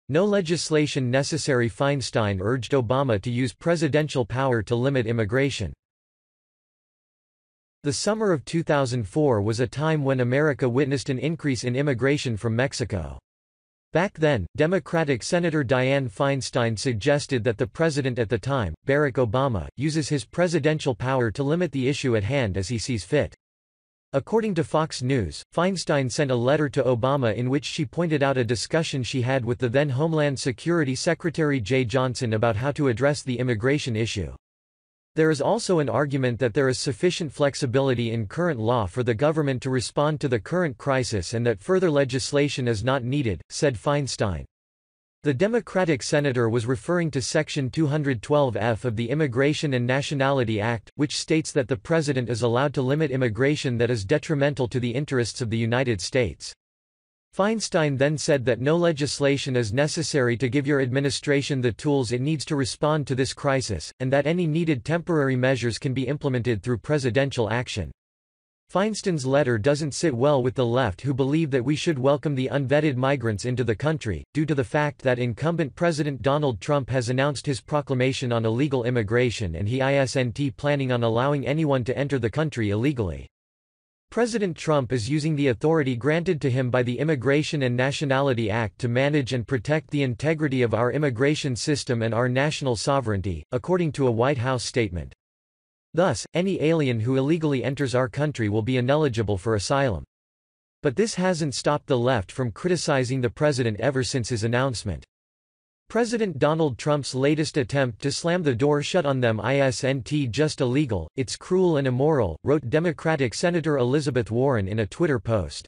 No legislation necessary. Feinstein urged Obama to use presidential power to limit immigration. The summer of 2004 was a time when America witnessed an increase in immigration from Mexico. Back then, Democratic Senator Dianne Feinstein suggested that the president at the time, Barack Obama, uses his presidential power to limit the issue at hand as he sees fit. According to Fox News, Feinstein sent a letter to Obama in which she pointed out a discussion she had with the then Homeland Security Secretary Jeh Johnson about how to address the immigration issue. There is also an argument that there is sufficient flexibility in current law for the government to respond to the current crisis and that further legislation is not needed, said Feinstein. The Democratic senator was referring to Section 212F of the Immigration and Nationality Act, which states that the president is allowed to limit immigration that is detrimental to the interests of the United States. Feinstein then said that no legislation is necessary to give your administration the tools it needs to respond to this crisis, and that any needed temporary measures can be implemented through presidential action. Feinstein's letter doesn't sit well with the left, who believe that we should welcome the unvetted migrants into the country, due to the fact that incumbent President Donald Trump has announced his proclamation on illegal immigration and he isn't planning on allowing anyone to enter the country illegally. President Trump is using the authority granted to him by the Immigration and Nationality Act to manage and protect the integrity of our immigration system and our national sovereignty, according to a White House statement. Thus, any alien who illegally enters our country will be ineligible for asylum. But this hasn't stopped the left from criticizing the president ever since his announcement. President Donald Trump's latest attempt to slam the door shut on them isn't just illegal, it's cruel and immoral, wrote Democratic Senator Elizabeth Warren in a Twitter post.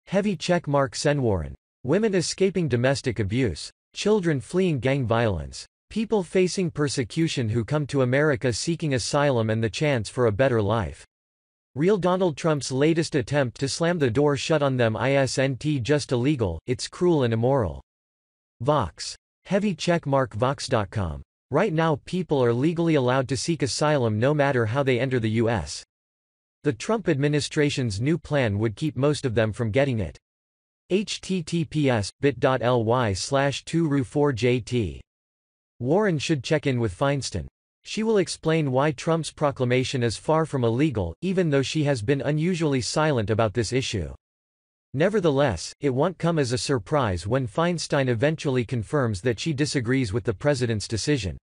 Heavy check mark. Sen Warren. Women escaping domestic abuse. Children fleeing gang violence. People facing persecution who come to America seeking asylum and the chance for a better life. Real. Donald Trump's latest attempt to slam the door shut on them isn't just illegal, it's cruel and immoral. Vox. Heavy check mark. Vox.com. Right now people are legally allowed to seek asylum no matter how they enter the U.S. The Trump administration's new plan would keep most of them from getting it. https://bit.ly/2ru4jt. Warren should check in with Feinstein. She will explain why Trump's proclamation is far from illegal, even though she has been unusually silent about this issue. Nevertheless, it won't come as a surprise when Feinstein eventually confirms that she disagrees with the president's decision.